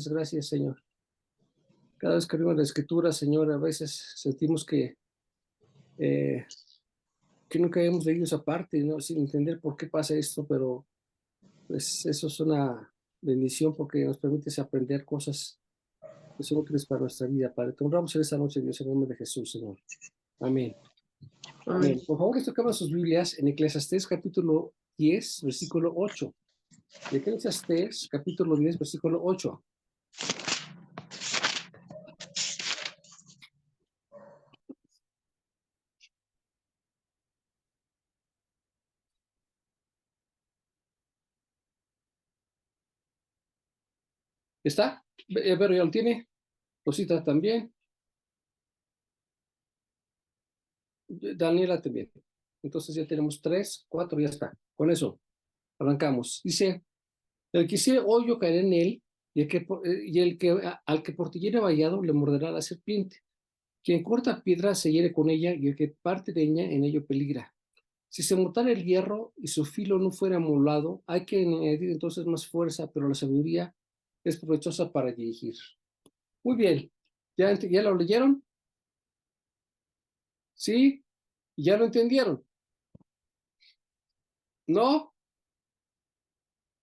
gracias, Señor. Cada vez que abrimos la Escritura, Señor, a veces sentimos que nunca hemos leído esa parte, ¿no? Sin entender por qué pasa esto, pero pues eso es una bendición porque nos permite aprender cosas que son útiles para nuestra vida, Padre. Te honramos en esta noche, Dios, en el nombre de Jesús, Señor. Amén. Amén. Por favor, toquen sus Biblias en Eclesiastés capítulo 10, versículo 8. Eclesiastés capítulo 10, versículo 8. ¿Está? Pero ya lo tiene. Rosita también. Daniela también. Entonces ya tenemos 3, 4, ya está. Con eso arrancamos. Dice, el que hiciere hoyo caerá en él, al que portillere vallado le morderá la serpiente. Quien corta piedra se hiere con ella, y el que parte leña en ello peligra. Si se mortara el hierro y su filo no fuera amolado, hay que añadir entonces más fuerza, pero la sabiduría es provechosa para dirigir. Muy bien. ¿Ya lo leyeron? ¿Sí? ¿Ya lo entendieron? ¿No?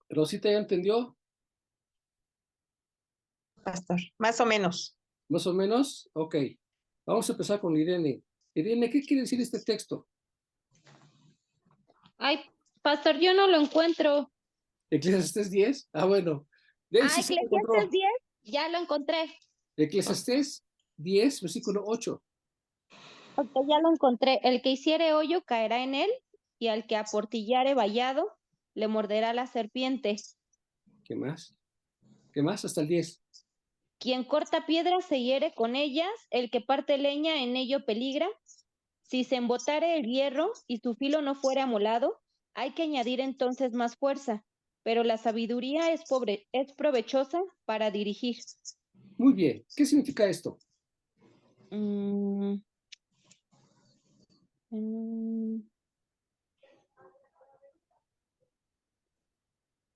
¿Rosita ya entendió? Pastor, más o menos. ¿Más o menos? Ok. Vamos a empezar con Irene. Irene, ¿qué quiere decir este texto? Ay, pastor, yo no lo encuentro. ¿Eclesiastés 10? Ah, bueno. Daisy sí lo Eclesiastés encontró. 10, ya lo encontré. Eclesiastés 10, versículo 8. Ok, ya lo encontré. El que hiciere hoyo caerá en él, y al que aportillare vallado le morderá la serpiente. ¿Qué más? ¿Qué más? Hasta el 10. Quien corta piedras se hiere con ellas, el que parte leña en ello peligra. Si se embotare el hierro y su filo no fuere amolado, hay que añadir entonces más fuerza, pero la sabiduría es provechosa para dirigir. Muy bien. ¿Qué significa esto? Mm,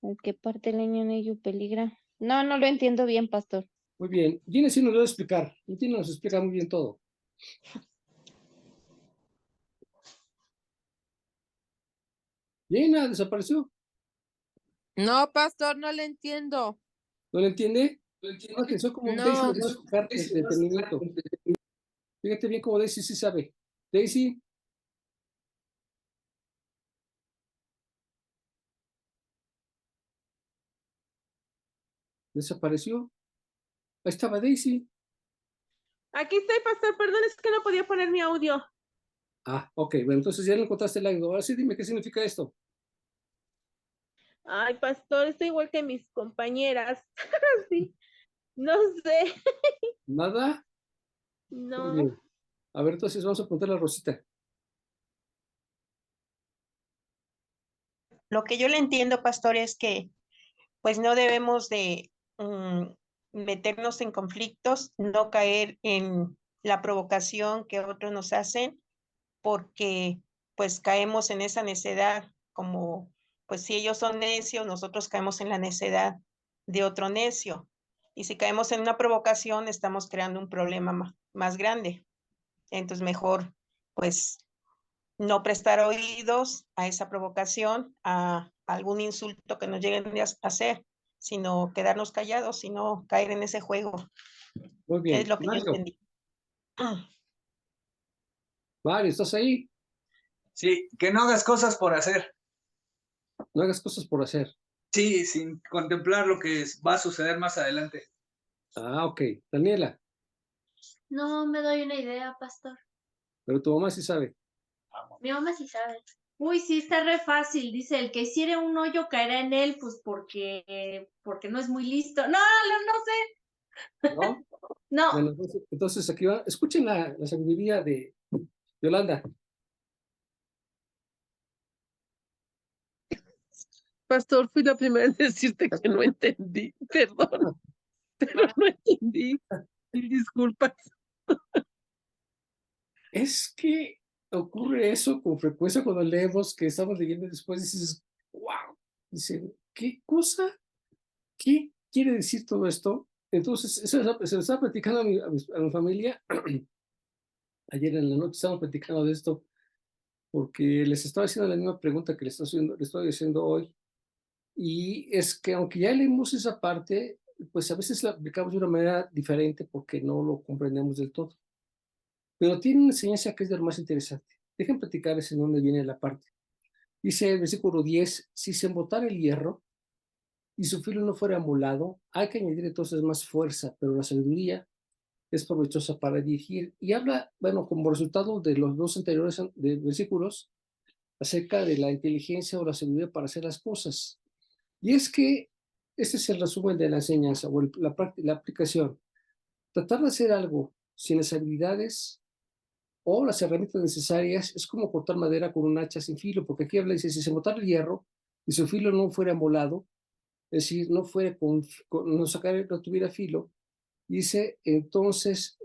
El que parte leña en ello peligra. No lo entiendo bien, pastor. Muy bien. Gina sí nos lo va a explicar. Gina nos explica muy bien todo. Gina, desapareció. No, pastor, no le entiendo. ¿No lo entiende? Pon atención como Daisy No. nos va a explicar el entendimiento. Fíjate bien cómo Daisy sí sabe. Daisy. Desapareció. Ahí estaba Daisy. Aquí estoy, pastor, perdón, es que no podía poner mi audio. Ah, ok, bueno, entonces ya le encontraste el audio. Ahora sí dime qué significa esto. Ay, pastor, estoy igual que mis compañeras. Sí, no sé, ¿Nada? Muy no. bien. A ver, entonces vamos a preguntarle a Rosita. Lo que yo le entiendo, pastor, es que pues no debemos de meternos en conflictos, no caer en la provocación que otros nos hacen, porque pues caemos en esa necedad, como pues si ellos son necios, nosotros caemos en la necedad de otro necio. Y si caemos en una provocación, estamos creando un problema más grande. Entonces mejor pues no prestar oídos a esa provocación, a algún insulto que nos lleguen a hacer, sino quedarnos callados y no caer en ese juego. Muy bien. Es lo que yo Mario, entendí. Mario, ¿estás ahí? Sí, que no hagas cosas por hacer. No hagas cosas por hacer. Sí, sin contemplar lo que va a suceder más adelante. Ah, ok. Daniela, No me doy una idea, pastor. pero tu mamá sí sabe. Mi mamá sí sabe. Uy, sí, está re fácil. Dice, el que hiciere un hoyo caerá en él, pues porque no es muy listo. No sé. ¿No? No. Bueno, entonces aquí va. Escuchen la sabiduría de Yolanda. Pastor, fui la primera en decirte que no entendí. Perdón, pero no entendí. Mil disculpas. Es que ocurre eso con frecuencia cuando leemos que estamos leyendo y después dices, wow. Dice, ¿qué cosa? ¿Qué quiere decir todo esto? Entonces, eso se lo estaba platicando a mi familia. Ayer en la noche estábamos platicando de esto, porque les estaba haciendo la misma pregunta que le estoy haciendo hoy. Y es que aunque ya leímos esa parte, pues a veces la aplicamos de una manera diferente porque no lo comprendemos del todo. Pero tiene una enseñanza que es de lo más interesante. Dejen platicarles en dónde viene la parte. Dice el versículo 10, si se embotara el hierro y su filo no fuera amolado, hay que añadir entonces más fuerza, pero la sabiduría es provechosa para dirigir. Y habla, bueno, como resultado de los dos anteriores versículos, acerca de la inteligencia o la sabiduría para hacer las cosas. Y es que este es el resumen de la enseñanza o la aplicación. Tratar de hacer algo sin las habilidades o las herramientas necesarias es como cortar madera con un hacha sin filo, porque aquí habla, dice, si se botara el hierro y su filo no fuera molado, es decir, no fuera no tuviera filo, dice, entonces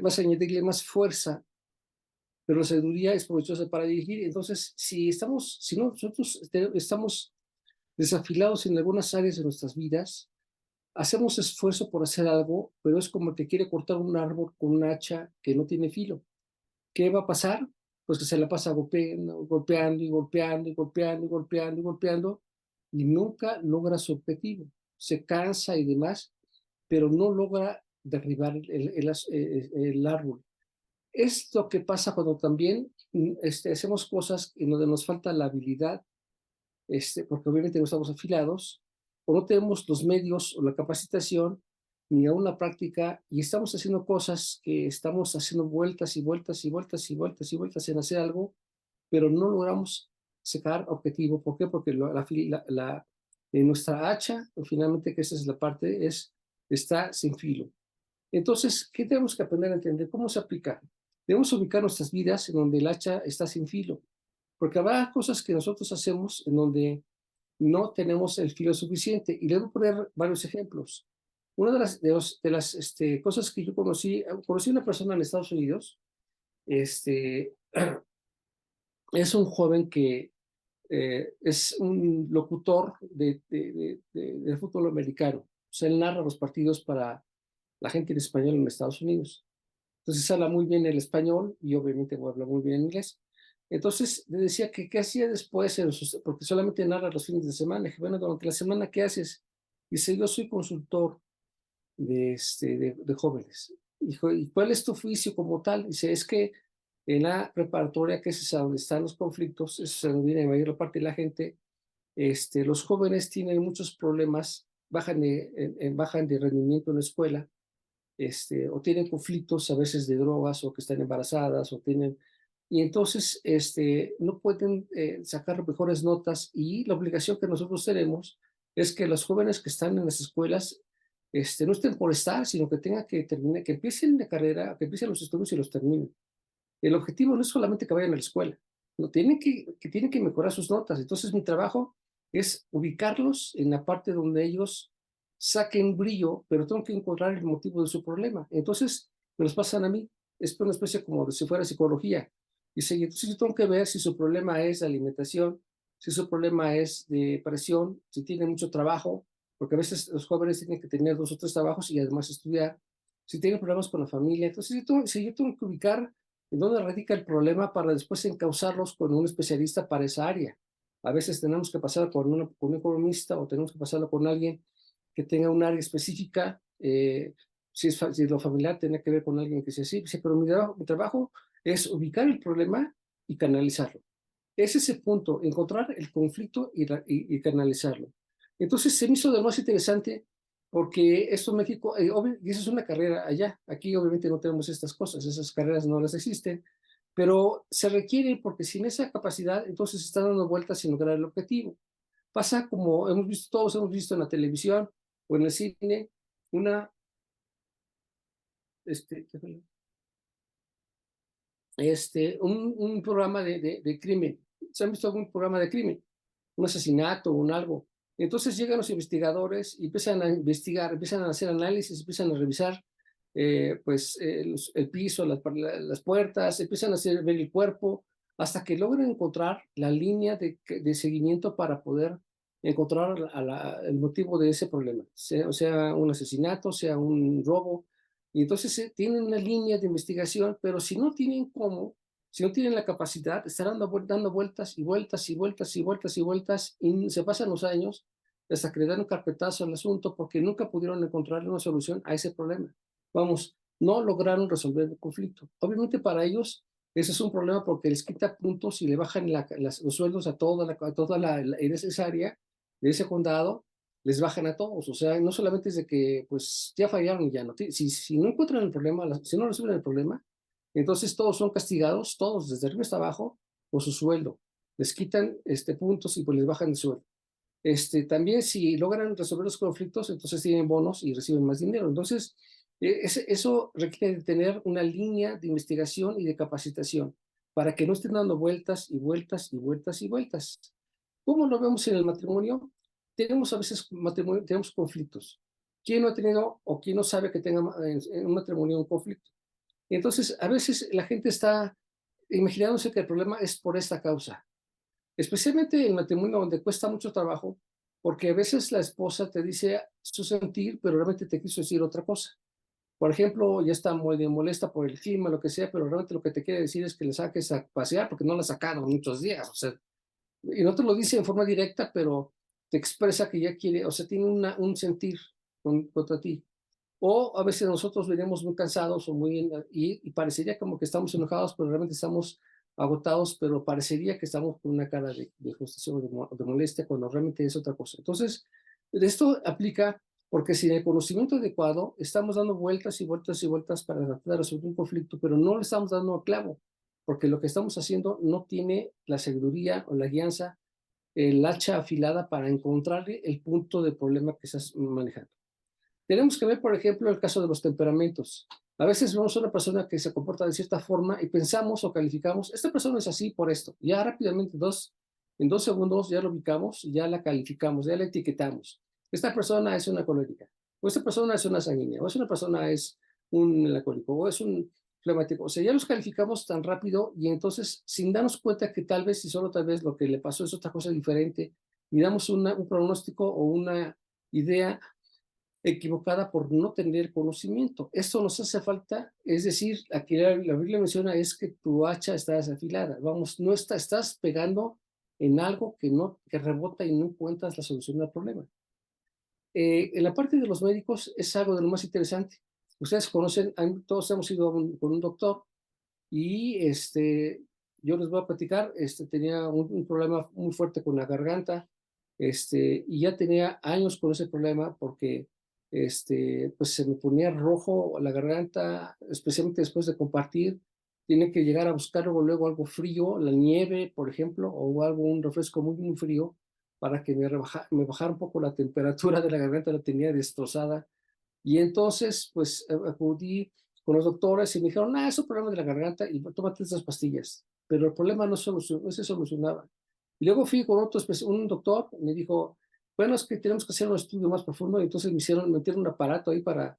vas a añadirle más fuerza, pero la sabiduría es provechosa para dirigir. Entonces, si nosotros estamos desafilados en algunas áreas de nuestras vidas, hacemos esfuerzo por hacer algo, pero es como el que quiere cortar un árbol con un hacha que no tiene filo. ¿Qué va a pasar? Pues que se la pasa golpeando, golpeando y golpeando y golpeando y golpeando y golpeando y nunca logra su objetivo. Se cansa y demás, pero no logra derribar el árbol. Es lo que pasa cuando también hacemos cosas en donde nos falta la habilidad, porque obviamente no estamos afilados, o no tenemos los medios o la capacitación, ni aún la práctica, y estamos haciendo cosas que estamos haciendo vueltas y vueltas y vueltas y vueltas y vueltas en hacer algo, pero no logramos sacar objetivo. ¿Por qué? Porque nuestra hacha, finalmente, que esa es la parte, está sin filo. Entonces, ¿qué tenemos que aprender a entender? ¿Cómo se aplica? Debemos ubicar nuestras vidas en donde el hacha está sin filo, porque habrá cosas que nosotros hacemos en donde no tenemos el filo suficiente. Y les voy a poner varios ejemplos. Una de las cosas que yo conocí una persona en Estados Unidos, es un joven que es un locutor de fútbol americano. O sea, él narra los partidos para la gente en español en Estados Unidos. Entonces habla muy bien el español y obviamente habla muy bien el inglés. Entonces le decía que qué hacía después, porque solamente narra los fines de semana. Dije, bueno, durante la semana, ¿qué haces? Dice, yo soy consultor de jóvenes. Dijo, ¿y cuál es tu oficio como tal? Dice, es que en la preparatoria, que es donde están los conflictos, es donde viene la mayor parte de la gente, los jóvenes tienen muchos problemas, bajan de rendimiento en la escuela, o tienen conflictos a veces de drogas, o que están embarazadas, y entonces no pueden sacar mejores notas, y la obligación que nosotros tenemos es que los jóvenes que están en las escuelas no estén por estar, sino que tengan que terminar, que empiecen la carrera, que empiecen los estudios y los terminen. El objetivo no es solamente que vayan a la escuela, no, tienen que mejorar sus notas. Entonces mi trabajo es ubicarlos en la parte donde ellos saquen brillo, pero tengo que encontrar el motivo de su problema. Entonces me los pasan a mí, es una especie como de si fuera psicología. Y entonces yo tengo que ver si su problema es de alimentación, si su problema es de presión, si tiene mucho trabajo, porque a veces los jóvenes tienen que tener 2 o 3 trabajos y además estudiar, si tienen problemas con la familia. Entonces yo tengo que ubicar en dónde radica el problema para después encauzarlos con un especialista para esa área. A veces tenemos que pasar con un economista, o tenemos que pasarlo con alguien que tenga un área específica. Si lo familiar tiene que ver con alguien que sea así, pero mi trabajo es ubicar el problema y canalizarlo. Es ese punto, encontrar el conflicto y canalizarlo. Entonces se me hizo de lo más interesante, porque esto en México, y esa es una carrera allá. Aquí obviamente no tenemos estas cosas, esas carreras no las existen, pero se requiere, porque sin esa capacidad, entonces se está dando vueltas sin lograr el objetivo. Pasa como todos hemos visto en la televisión o en el cine, un programa de crimen. ¿Se han visto algún programa de crimen? Un asesinato o un algo. Entonces llegan los investigadores y empiezan a investigar, empiezan a hacer análisis, empiezan a revisar el piso, las puertas, empiezan a ver el cuerpo, hasta que logran encontrar la línea de seguimiento para poder encontrar el motivo de ese problema, sea un asesinato, sea un robo. Y entonces tienen una línea de investigación, pero si no tienen cómo, si no tienen la capacidad, estarán dando vueltas y vueltas y vueltas y vueltas y vueltas, y se pasan los años hasta que le dan un carpetazo al asunto porque nunca pudieron encontrar una solución a ese problema. Vamos, no lograron resolver el conflicto. Obviamente para ellos ese es un problema porque les quita puntos y le bajan los sueldos a toda en esa área, de ese condado, les bajan a todos. O sea, no solamente es de que pues ya fallaron y ya no. Si no encuentran el problema, si no resuelven el problema, entonces todos son castigados, todos desde arriba hasta abajo, por su sueldo. Les quitan puntos y pues les bajan el sueldo. También si logran resolver los conflictos, entonces tienen bonos y reciben más dinero. Entonces, eso requiere tener una línea de investigación y de capacitación para que no estén dando vueltas y vueltas y vueltas y vueltas. ¿Cómo lo vemos en el matrimonio? Tenemos a veces tenemos conflictos. ¿Quién no ha tenido o quién no sabe que tenga en un matrimonio un conflicto? Entonces, a veces la gente está imaginándose que el problema es por esta causa. Especialmente en matrimonio donde cuesta mucho trabajo, porque a veces la esposa te dice su sentir, pero realmente te quiso decir otra cosa. Por ejemplo, ya está muy molesta por el clima, lo que sea, pero realmente lo que te quiere decir es que le saques a pasear porque no la sacaron muchos días. O sea, y no te lo dice en forma directa, pero te expresa que ya quiere, o sea, tiene un sentir contra ti. O a veces nosotros venimos muy cansados o y parecería como que estamos enojados, pero realmente estamos agotados, pero parecería que estamos con una cara de frustración o de molestia cuando realmente es otra cosa. Entonces, esto aplica porque sin el conocimiento adecuado estamos dando vueltas y vueltas y vueltas para tratar de resolver un conflicto, pero no le estamos dando a clavo, porque lo que estamos haciendo no tiene la sabiduría o la guianza, el hacha afilada para encontrarle el punto de problema que estás manejando. Tenemos que ver, por ejemplo, el caso de los temperamentos. A veces vemos a una persona que se comporta de cierta forma y pensamos o calificamos, esta persona es así por esto. Ya rápidamente, en 2 segundos, ya lo ubicamos, ya la calificamos, ya la etiquetamos. Esta persona es una colérica, o esta persona es una sanguínea, o esta persona es un melancólico, o es un flemático. O sea, ya los calificamos tan rápido y entonces, sin darnos cuenta que tal vez y solo tal vez lo que le pasó es otra cosa diferente, y damos un pronóstico o una idea equivocada por no tener conocimiento. Esto nos hace falta, es decir, aquí la Biblia menciona es que tu hacha está desafilada. Vamos, no estás pegando en algo que rebota y no encuentras la solución al problema. En la parte de los médicos es algo de lo más interesante. Ustedes conocen, todos hemos ido con un doctor y yo les voy a platicar, tenía un problema muy fuerte con la garganta, y ya tenía años con ese problema porque pues se me ponía rojo la garganta, especialmente después de compartir. Tiene que llegar a buscar luego algo frío, la nieve, por ejemplo, o un refresco muy, muy frío, para que me bajara un poco la temperatura de la garganta, la tenía destrozada. Y entonces, pues, acudí con los doctores y me dijeron, es un problema de la garganta y tómate estas pastillas. Pero el problema no se solucionaba. Y luego fui con un doctor, me dijo, bueno, es que tenemos que hacer un estudio más profundo, y entonces metieron un aparato ahí para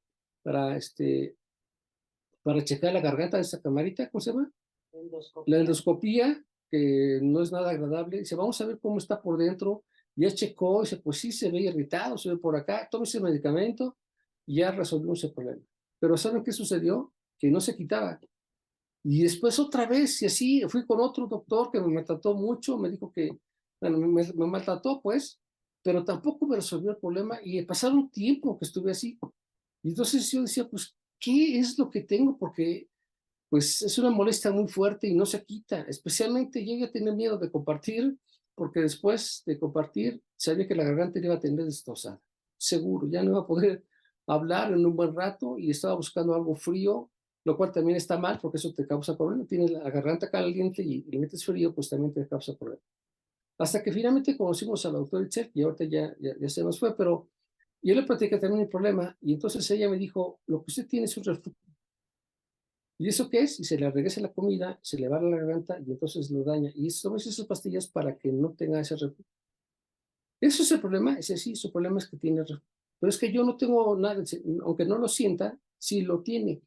checar la garganta de esta camarita, ¿cómo se llama? La endoscopía, que no es nada agradable. Dice, vamos a ver cómo está por dentro. Ya checó, dice, pues sí, se ve irritado, se ve por acá, tome ese medicamento y ya resolvió ese problema. Pero ¿saben qué sucedió? Que no se quitaba. Y después otra vez, y así, fui con otro doctor que me maltrató mucho, me dijo que, bueno, me maltrató pues, pero tampoco me resolvió el problema y pasaron un tiempo que estuve así. Y entonces yo decía, pues, ¿qué es lo que tengo? Porque pues es una molestia muy fuerte y no se quita. Especialmente llegué a tener miedo de compartir, porque después de compartir sabía que la garganta iba a tener destrozada. Seguro, ya no iba a poder hablar en un buen rato y estaba buscando algo frío, lo cual también está mal porque eso te causa problema. Tienes la garganta caliente y le metes frío, pues también te causa problema. Hasta que finalmente conocimos al doctor Itzel y ahorita ya se nos fue, pero yo le platiqué también el problema y entonces ella me dijo, lo que usted tiene es un reflujo. ¿Y eso qué es? Y se le regresa la comida, se le va la garganta y entonces lo daña. Y tomas esas pastillas para que no tenga ese reflujo. Eso es el problema, ese sí, su problema es que tiene reflujo. Pero es que yo no tengo nada, aunque no lo sienta, sí lo tiene.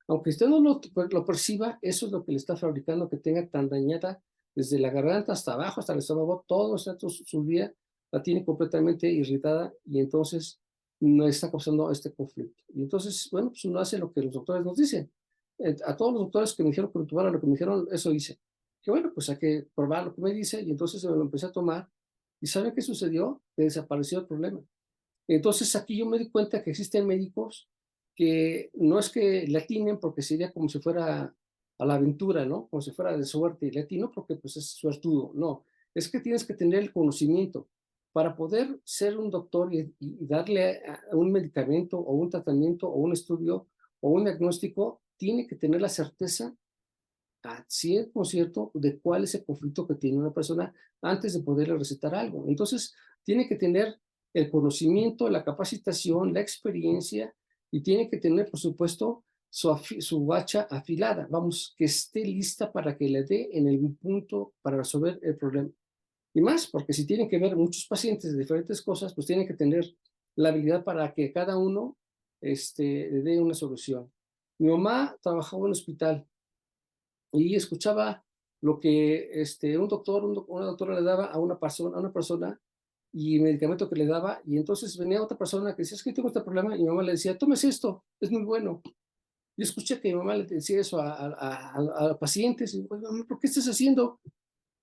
Aunque usted no lo perciba, eso es lo que le está fabricando que tenga tan dañada desde la garganta hasta abajo, hasta el estómago, todo su día, la tiene completamente irritada y entonces no está causando este conflicto. Y entonces, bueno, pues uno hace lo que los doctores nos dicen. A todos los doctores que me dijeron que lo tomara lo que me dijeron, eso hice. Que bueno, pues hay que probar lo que me dice y entonces me lo empecé a tomar. ¿Y saben qué sucedió? Que desapareció el problema. Entonces aquí yo me di cuenta que existen médicos que no es que le atinen porque sería como si fuera a la aventura, ¿no? Como si fuera de suerte, y le atino porque pues es suertudo. No, es que tienes que tener el conocimiento para poder ser un doctor y darle a un medicamento o un tratamiento o un estudio o un diagnóstico, tiene que tener la certeza a 100% de cuál es el conflicto que tiene una persona antes de poderle recetar algo. Entonces, tiene que tener el conocimiento, la capacitación, la experiencia y tiene que tener, por supuesto, su hacha afilada, vamos, que esté lista para que le dé en el punto para resolver el problema. Y más, porque si tienen que ver muchos pacientes de diferentes cosas, pues tienen que tener la habilidad para que cada uno le dé una solución. Mi mamá trabajaba en un hospital y escuchaba lo que un doctor, una doctora le daba a una persona y el medicamento que le daba, y entonces venía otra persona que decía, es que tengo este problema, y mi mamá le decía, tómese esto, es muy bueno. Yo escuché que mi mamá le decía eso a pacientes, y mamá, ¿por qué estás haciendo?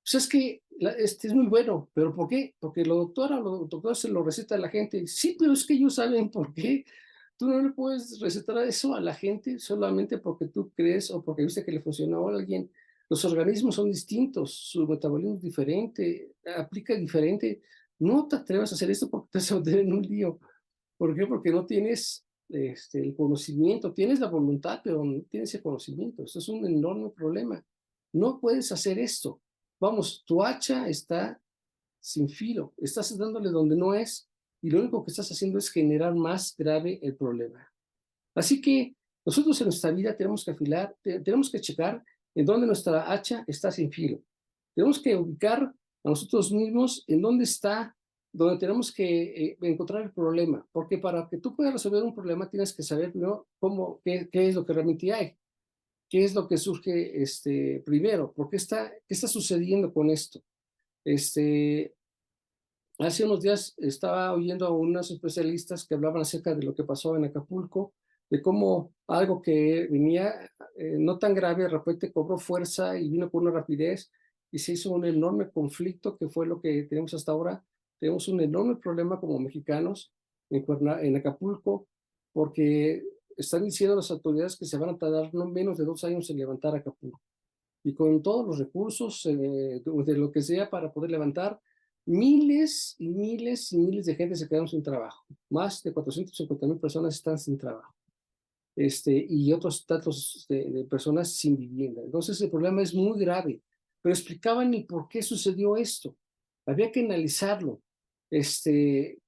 Pues es que es muy bueno, pero ¿por qué? Porque la doctora o los doctores se lo receta a la gente. Sí, pero es que ellos saben por qué. Tú no le puedes recetar eso a la gente solamente porque tú crees o porque viste que le funcionó a alguien. Los organismos son distintos, su metabolismo es diferente, aplica diferente. No te atrevas a hacer esto porque te vas a meter en un lío. ¿Por qué? Porque no tienes el conocimiento, tienes la voluntad, pero no tienes el conocimiento. Esto es un enorme problema. No puedes hacer esto. Vamos, tu hacha está sin filo, estás dándole donde no es y lo único que estás haciendo es generar más grave el problema. Así que nosotros en nuestra vida tenemos que afilar, tenemos que checar en dónde nuestra hacha está sin filo. Tenemos que ubicar a nosotros mismos en dónde está, donde tenemos que encontrar el problema, porque para que tú puedas resolver un problema tienes que saber, ¿no?, qué es lo que realmente hay. ¿Qué es lo que surge primero? ¿Qué está sucediendo con esto? Hace unos días estaba oyendo a unos especialistas que hablaban acerca de lo que pasó en Acapulco, de cómo algo que venía no tan grave de repente cobró fuerza y vino con una rapidez y se hizo un enorme conflicto que fue lo que tenemos hasta ahora. Tenemos un enorme problema como mexicanos en Acapulco porque están diciendo las autoridades que se van a tardar no menos de 2 años en levantar Acapulco. Y con todos los recursos de lo que sea para poder levantar, miles y miles y miles de gente se quedaron sin trabajo. Más de 450,000 personas están sin trabajo. Y otros datos de personas sin vivienda. Entonces el problema es muy grave, pero explicaban ni por qué sucedió esto. Había que analizarlo.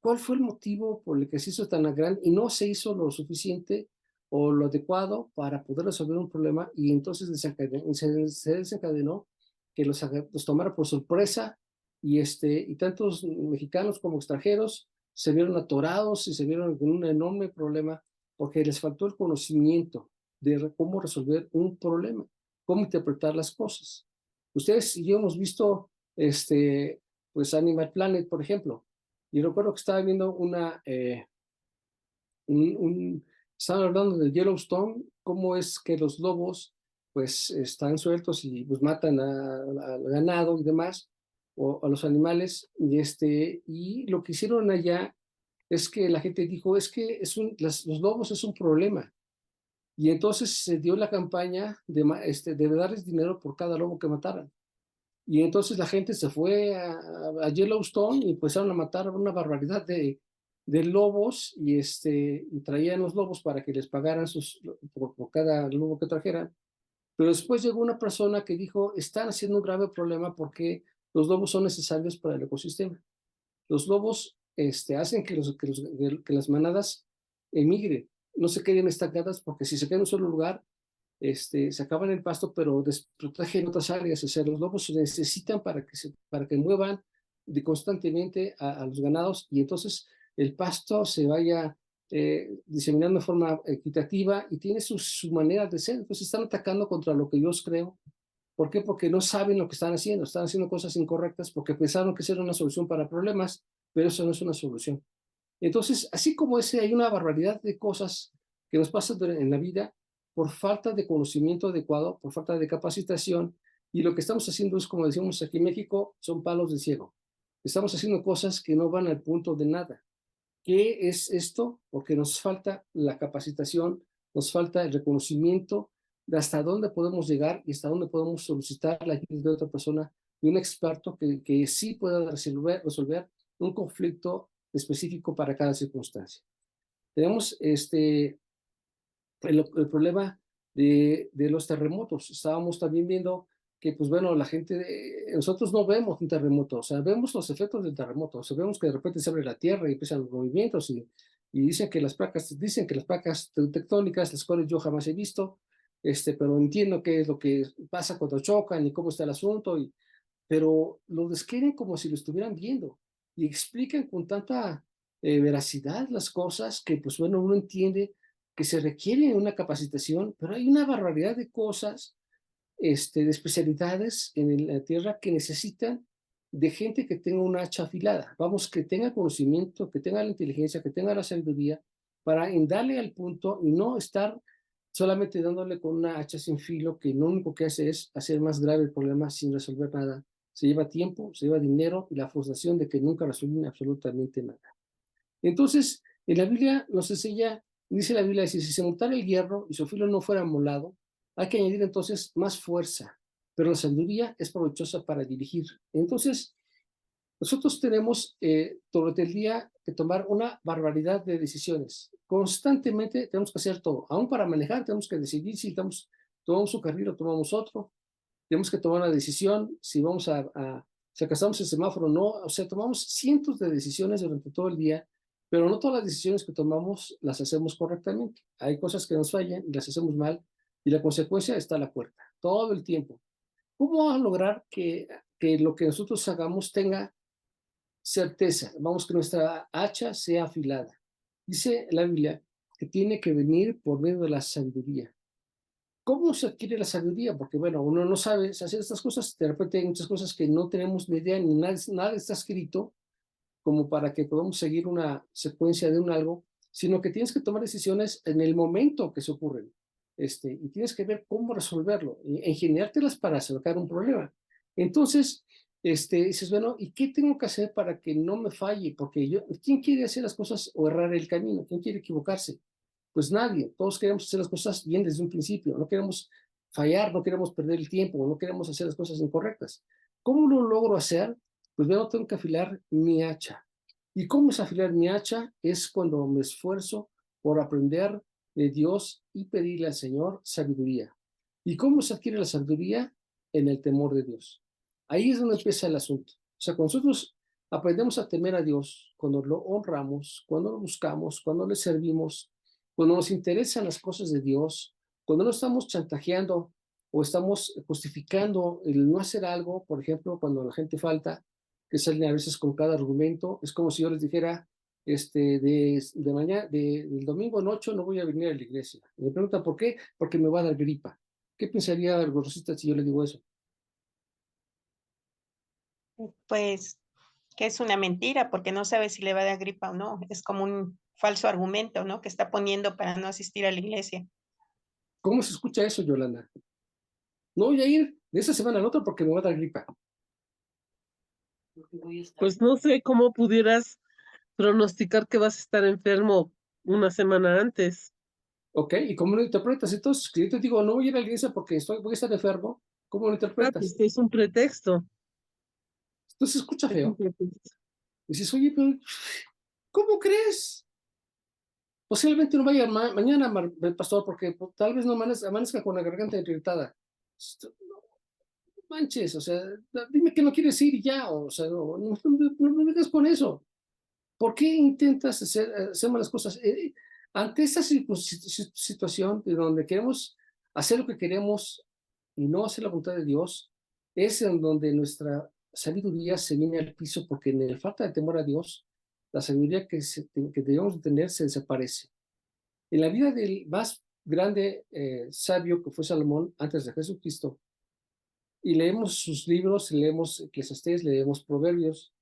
¿Cuál fue el motivo por el que se hizo tan grande y no se hizo lo suficiente o lo adecuado para poder resolver un problema? Y entonces se desencadenó que los tomara por sorpresa y tantos mexicanos como extranjeros se vieron atorados y se vieron con un enorme problema porque les faltó el conocimiento de cómo resolver un problema, cómo interpretar las cosas. Ustedes y yo hemos visto pues Animal Planet, por ejemplo. Y recuerdo que estaba viendo estaban hablando de Yellowstone, cómo es que los lobos pues están sueltos y pues matan al ganado y demás, o a los animales, y lo que hicieron allá es que la gente dijo, es que los lobos es un problema. Y entonces se dio la campaña de darles dinero por cada lobo que mataran. Y entonces la gente se fue a Yellowstone y empezaron a matar una barbaridad de lobos y traían los lobos para que les pagaran por cada lobo que trajeran. Pero después llegó una persona que dijo, están haciendo un grave problema porque los lobos son necesarios para el ecosistema. Los lobos hacen que las manadas emigren, no se queden estancadas, porque si se quedan en un solo lugar, se acaban el pasto, pero desprotegen otras áreas. O sea, los lobos se necesitan para que muevan constantemente a los ganados y entonces el pasto se vaya diseminando de forma equitativa y tiene su manera de ser. Entonces están atacando contra lo que yo creo. ¿Por qué? Porque no saben lo que están haciendo cosas incorrectas porque pensaron que esa era una solución para problemas pero eso no es una solución. Entonces, así como ese, hay una barbaridad de cosas que nos pasan en la vida por falta de conocimiento adecuado, por falta de capacitación, y lo que estamos haciendo es, como decimos aquí en México, son palos de ciego. Estamos haciendo cosas que no van al punto de nada. ¿Qué es esto? Porque nos falta la capacitación, nos falta el reconocimiento de hasta dónde podemos llegar y hasta dónde podemos solicitar la ayuda de otra persona, de un experto que sí pueda resolver un conflicto específico para cada circunstancia. Tenemos el problema de los terremotos. Estábamos también viendo que, pues bueno, la gente, nosotros no vemos un terremoto, o sea, vemos los efectos del terremoto, o sea, vemos que de repente se abre la tierra y empiezan los movimientos y dicen que las placas tectónicas, las cuales yo jamás he visto, pero entiendo qué es lo que pasa cuando chocan y cómo está el asunto, pero lo describen como si lo estuvieran viendo y explican con tanta veracidad las cosas que, pues bueno, uno entiende que se requiere una capacitación, pero hay una barbaridad de cosas, de especialidades en la tierra que necesitan de gente que tenga una hacha afilada, vamos, que tenga conocimiento, que tenga la inteligencia, que tenga la sabiduría para darle al punto y no estar solamente dándole con una hacha sin filo que lo único que hace es hacer más grave el problema sin resolver nada. Se lleva tiempo, se lleva dinero y la frustración de que nunca resuelven absolutamente nada. Entonces, en la Biblia nos enseña, dice la Biblia, si se montara el hierro y su filo no fuera molado, hay que añadir entonces más fuerza, pero la sabiduría es provechosa para dirigir. Entonces, nosotros tenemos durante el día que tomar una barbaridad de decisiones. Constantemente tenemos que hacer todo. Aún para manejar tenemos que decidir si tomamos un carril o tomamos otro. Tenemos que tomar una decisión si vamos si alcanzamos el semáforo o no. O sea, tomamos cientos de decisiones durante todo el día, pero no todas las decisiones que tomamos las hacemos correctamente. Hay cosas que nos fallan y las hacemos mal y la consecuencia está a la puerta, todo el tiempo. ¿Cómo vamos a lograr que lo que nosotros hagamos tenga certeza? Vamos, que nuestra hacha sea afilada. Dice la Biblia que tiene que venir por medio de la sabiduría. ¿Cómo se adquiere la sabiduría? Porque, bueno, uno no sabe hacer estas cosas, de repente hay muchas cosas que no tenemos ni idea, ni nada está escrito como para que podamos seguir una secuencia de un algo, sino que tienes que tomar decisiones en el momento que se ocurren, y tienes que ver cómo resolverlo, ingeniártelas para sacar un problema. Entonces, dices, bueno, ¿y qué tengo que hacer para que no me falle? Porque ¿quién quiere hacer las cosas o errar el camino? ¿Quién quiere equivocarse? Pues nadie. Todos queremos hacer las cosas bien desde un principio. No queremos fallar, no queremos perder el tiempo, no queremos hacer las cosas incorrectas. ¿Cómo lo logro hacer? Pues bueno, tengo que afilar mi hacha. ¿Y cómo es afilar mi hacha? Es cuando me esfuerzo por aprender de Dios y pedirle al Señor sabiduría. ¿Y cómo se adquiere la sabiduría? En el temor de Dios. Ahí es donde empieza el asunto. O sea, cuando nosotros aprendemos a temer a Dios, cuando lo honramos, cuando lo buscamos, cuando le servimos, cuando nos interesan las cosas de Dios, cuando no estamos chantajeando o estamos justificando el no hacer algo, por ejemplo, cuando la gente falta, que salen a veces con cada argumento, es como si yo les dijera, del domingo en 8 no voy a venir a la iglesia. Me preguntan por qué, porque me va a dar gripa. ¿Qué pensaría el Rosita si yo le digo eso? Pues que es una mentira porque no sabe si le va a dar gripa o no. Es como un falso argumento, ¿no? Que está poniendo para no asistir a la iglesia. ¿Cómo se escucha eso, Yolanda? No voy a ir de esa semana al otro porque me va a dar gripa. Pues no sé cómo pudieras pronosticar que vas a estar enfermo una semana antes. ¿Ok? ¿Y cómo lo interpretas? Entonces, que yo te digo, no voy a ir a la iglesia porque voy a estar enfermo, ¿cómo lo interpretas? Pues es un pretexto. Entonces se escucha Es un feo. pretexto. Dices, oye, pero ¿cómo crees? Posiblemente no vaya mañana, pastor, porque tal vez no amanezca con la garganta irritada. No manches, o sea, dime que no quieres ir y ya, o sea, no me vengas con eso. ¿Por qué intentas hacer malas cosas? Ante esta situación de donde queremos hacer lo que queremos y no hacer la voluntad de Dios, es en donde nuestra sabiduría se viene al piso, porque en la falta de temor a Dios, la sabiduría que debemos de tener se desaparece. En la vida del más grande sabio que fue Salomón antes de Jesucristo, y leemos sus libros, leemos Eclesiastés, leemos Proverbios,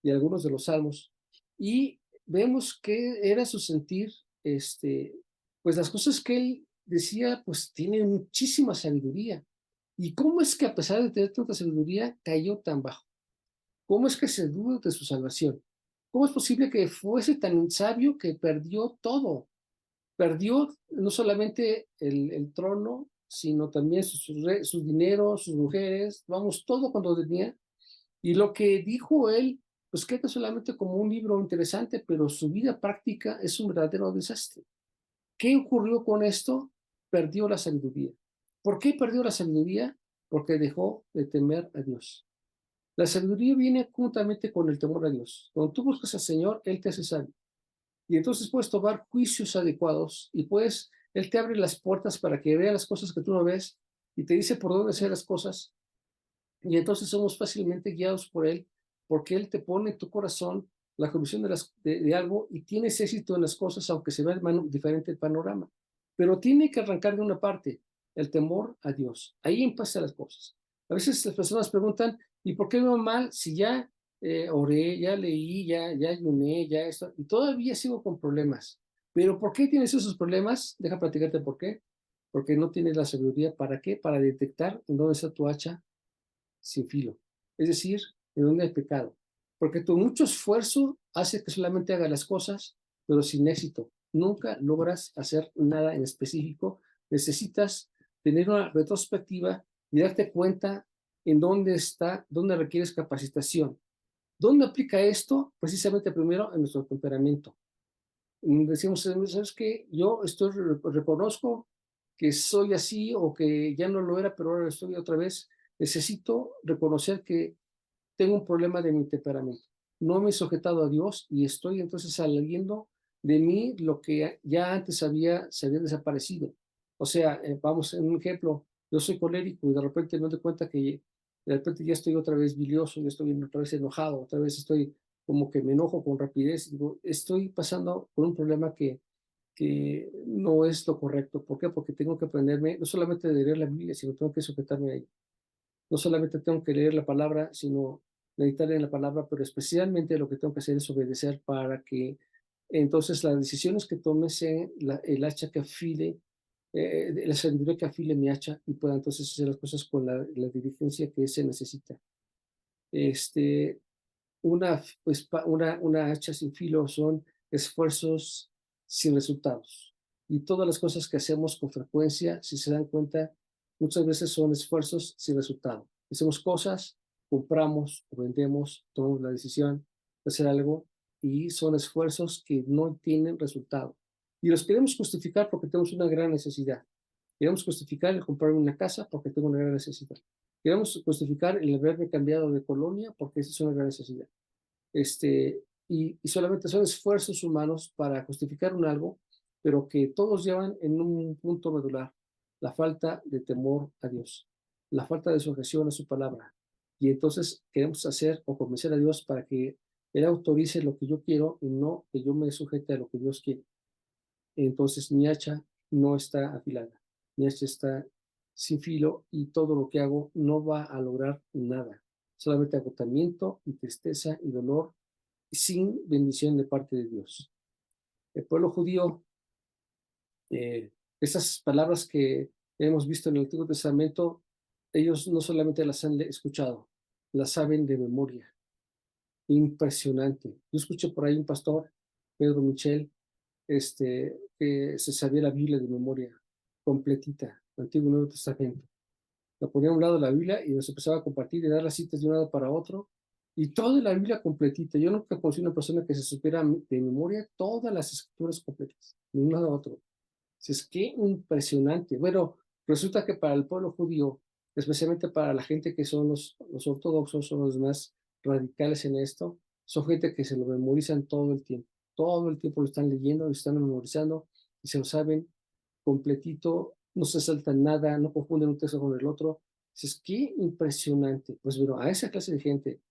y algunos de los salmos, y vemos que era su sentir, pues las cosas que él decía, pues tienen muchísima sabiduría. ¿Y cómo es que a pesar de tener tanta sabiduría, cayó tan bajo? ¿Cómo es que se duda de su salvación? ¿Cómo es posible que fuese tan sabio que perdió todo? Perdió no solamente el trono, sino también sus dineros, sus mujeres, vamos, todo cuando tenía. Y lo que dijo él, pues queda solamente como un libro interesante, pero su vida práctica es un verdadero desastre. ¿Qué ocurrió con esto? Perdió la sabiduría. ¿Por qué perdió la sabiduría? Porque dejó de temer a Dios. La sabiduría viene juntamente con el temor a Dios. Cuando tú buscas al Señor, Él te hace sabio. Y entonces puedes tomar juicios adecuados y Él te abre las puertas para que vea las cosas que tú no ves y te dice por dónde hacer las cosas. Y entonces somos fácilmente guiados por Él, porque Él te pone en tu corazón la convicción de algo y tienes éxito en las cosas, aunque se vea diferente el panorama. Pero tiene que arrancar de una parte, el temor a Dios. Ahí empiezan las cosas. A veces las personas preguntan, ¿y por qué me va mal si ya oré, ya leí, ya ayuné, ya esto, y todavía sigo con problemas? ¿Pero por qué tienes esos problemas? Deja platicarte por qué. Porque no tienes la sabiduría. ¿Para qué? Para detectar en dónde está tu hacha sin filo, es decir, en donde hay pecado. Porque tu mucho esfuerzo hace que solamente hagas las cosas, pero sin éxito. Nunca logras hacer nada en específico. Necesitas tener una retrospectiva y darte cuenta en dónde requieres capacitación. ¿Dónde aplica esto? Precisamente primero en nuestro temperamento. Decimos, ¿sabes qué? Yo reconozco que soy así o que ya no lo era, pero ahora estoy otra vez. Necesito reconocer que tengo un problema de mi temperamento. No me he sujetado a Dios y estoy entonces saliendo de mí lo que ya antes se había desaparecido. O sea, vamos, en un ejemplo, yo soy colérico y de repente me doy cuenta que de repente ya estoy otra vez bilioso, ya estoy otra vez enojado, otra vez estoy como que me enojo con rapidez. Digo, estoy pasando por un problema que no es lo correcto. ¿Por qué? Porque tengo que aprenderme, no solamente de leer la Biblia, sino tengo que sujetarme a ella. No solamente tengo que leer la palabra, sino meditar en la palabra, pero especialmente lo que tengo que hacer es obedecer para que entonces las decisiones que tome sean el hacha que afile, la sabiduría que afile mi hacha y pueda entonces hacer las cosas con la diligencia que se necesita. Una hacha sin filo son esfuerzos sin resultados. Y todas las cosas que hacemos con frecuencia, si se dan cuenta, muchas veces son esfuerzos sin resultado. Hacemos cosas, compramos o vendemos, tomamos la decisión de hacer algo y son esfuerzos que no tienen resultado. Y los queremos justificar porque tenemos una gran necesidad. Queremos justificar el comprar una casa porque tengo una gran necesidad. Queremos justificar el haberme cambiado de colonia porque esa es una gran necesidad. Y solamente son esfuerzos humanos para justificar un algo, pero que todos llevan en un punto medular, la falta de temor a Dios, la falta de sujeción a su palabra. Y entonces queremos hacer o convencer a Dios para que Él autorice lo que yo quiero y no que yo me sujete a lo que Dios quiere. Entonces mi hacha no está afilada, mi hacha está sin filo y todo lo que hago no va a lograr nada. Solamente agotamiento y tristeza y dolor sin bendición de parte de Dios. El pueblo judío, esas palabras que hemos visto en el Antiguo Testamento, ellos no solamente las han escuchado, las saben de memoria. Impresionante. Yo escuché por ahí un pastor, Pedro Michel, que se sabía la Biblia de memoria completita, Antiguo y Nuevo Testamento. La ponía a un lado de la Biblia y nos empezaba a compartir y dar las citas de un lado para otro. Y toda la Biblia completita. Yo nunca conocí una persona que se supiera de memoria todas las escrituras completas, de un lado a otro. Es que impresionante. Bueno, resulta que para el pueblo judío, especialmente para la gente que son los ortodoxos, son los más radicales en esto, son gente que se lo memorizan todo el tiempo. Todo el tiempo lo están leyendo, lo están memorizando y se lo saben completito, no se saltan nada, no confunden un texto con el otro. Es que impresionante. Pues bueno, a esa clase de gente,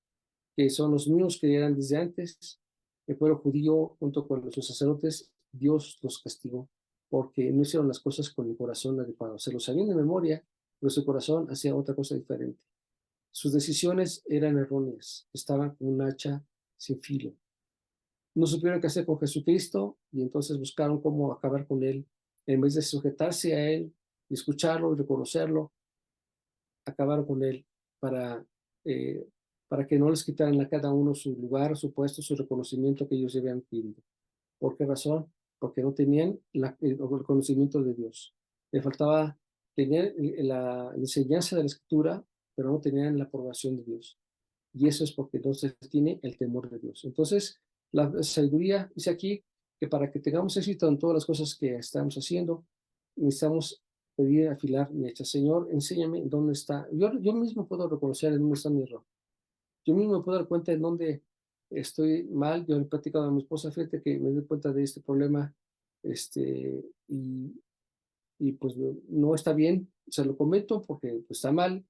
que son los mismos que eran desde antes, el pueblo judío junto con los sacerdotes, Dios los castigó porque no hicieron las cosas con el corazón adecuado. Se lo sabían de memoria, pero su corazón hacía otra cosa diferente. Sus decisiones eran erróneas, estaban con un hacha sin filo. No supieron qué hacer con Jesucristo y entonces buscaron cómo acabar con él. En vez de sujetarse a él, y escucharlo y reconocerlo, acabaron con él para, para que no les quitaran a cada uno su lugar, su puesto, su reconocimiento que ellos habían adquirido. ¿Por qué razón? Porque no tenían el conocimiento de Dios. Le faltaba tener la enseñanza de la Escritura, pero no tenían la aprobación de Dios. Y eso es porque no se tiene el temor de Dios. Entonces, la sabiduría dice aquí que para que tengamos éxito en todas las cosas que estamos haciendo, necesitamos pedir, afilar mi hacha. Señor, enséñame dónde está. Yo mismo puedo reconocer en dónde está mi error. Yo mismo me puedo dar cuenta en dónde estoy mal. Yo le he platicado a mi esposa, fíjate que me doy cuenta de este problema, y pues no está bien. Se lo comento porque pues, está mal,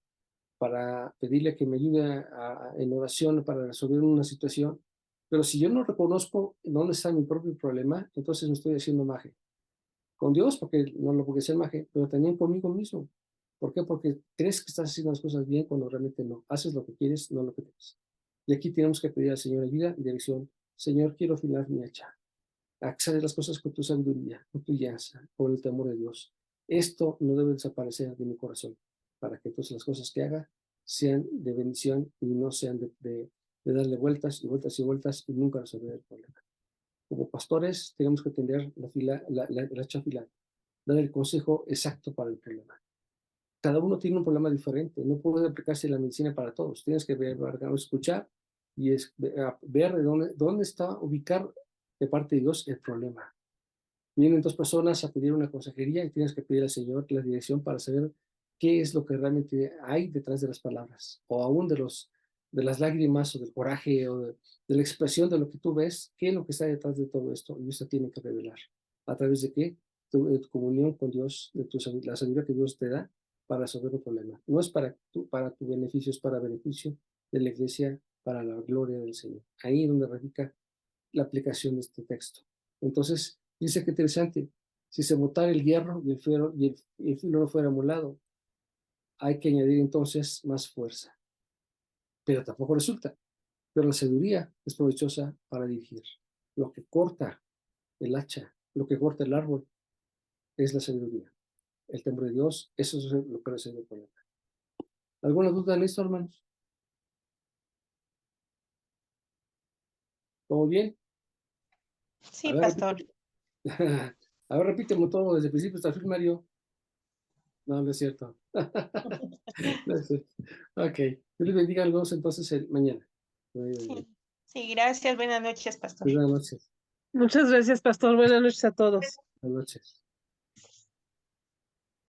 para pedirle que me ayude en oración para resolver una situación. Pero si yo no reconozco dónde está mi propio problema, entonces me estoy haciendo maje. Con Dios, porque no lo puedo hacer maje, pero también conmigo mismo. ¿Por qué? Porque crees que estás haciendo las cosas bien cuando realmente no. Haces lo que quieres, no lo que tienes. Y aquí tenemos que pedir al Señor ayuda y dirección. Señor, quiero afilar mi hacha. Hacer las cosas con tu sabiduría, con tu guianza, con el temor de Dios. Esto no debe desaparecer de mi corazón, para que entonces las cosas que haga sean de bendición y no sean de darle vueltas y vueltas y vueltas y nunca resolver el problema. Como pastores tenemos que tener la hacha afilada, dar el consejo exacto para el problema. Cada uno tiene un problema diferente, no puede aplicarse la medicina para todos. Tienes que ver, escuchar y ver de dónde está ubicar de parte de Dios el problema. Vienen dos personas a pedir una consejería y tienes que pedir al Señor la dirección para saber qué es lo que realmente hay detrás de las palabras, o aún de las lágrimas, o del coraje, o de la expresión de lo que tú ves, qué es lo que está detrás de todo esto, y usted tiene que revelar. ¿A través de qué? De tu comunión con Dios, la sabiduría que Dios te da para resolver un problema. No es para tu beneficio, es para beneficio de la iglesia, para la gloria del Señor. Ahí es donde radica la aplicación de este texto. Entonces, dice que interesante, si se botara el hierro y el filo no fuera molado, hay que añadir entonces más fuerza. Pero tampoco resulta. Pero la sabiduría es provechosa para dirigir. Lo que corta el hacha, lo que corta el árbol, es la sabiduría. El temor de Dios, eso es lo que resuelve el problema. ¿Alguna duda en esto, hermanos? ¿Todo bien? Sí, A ver, pastor. A ver, repíteme todo desde el principio hasta el fin, Mario. No, no es cierto. No es cierto. Ok. Dios les bendiga a los entonces mañana. Sí, sí, gracias. Buenas noches, pastor. Buenas noches. Muchas gracias, pastor. Buenas noches a todos. Buenas noches.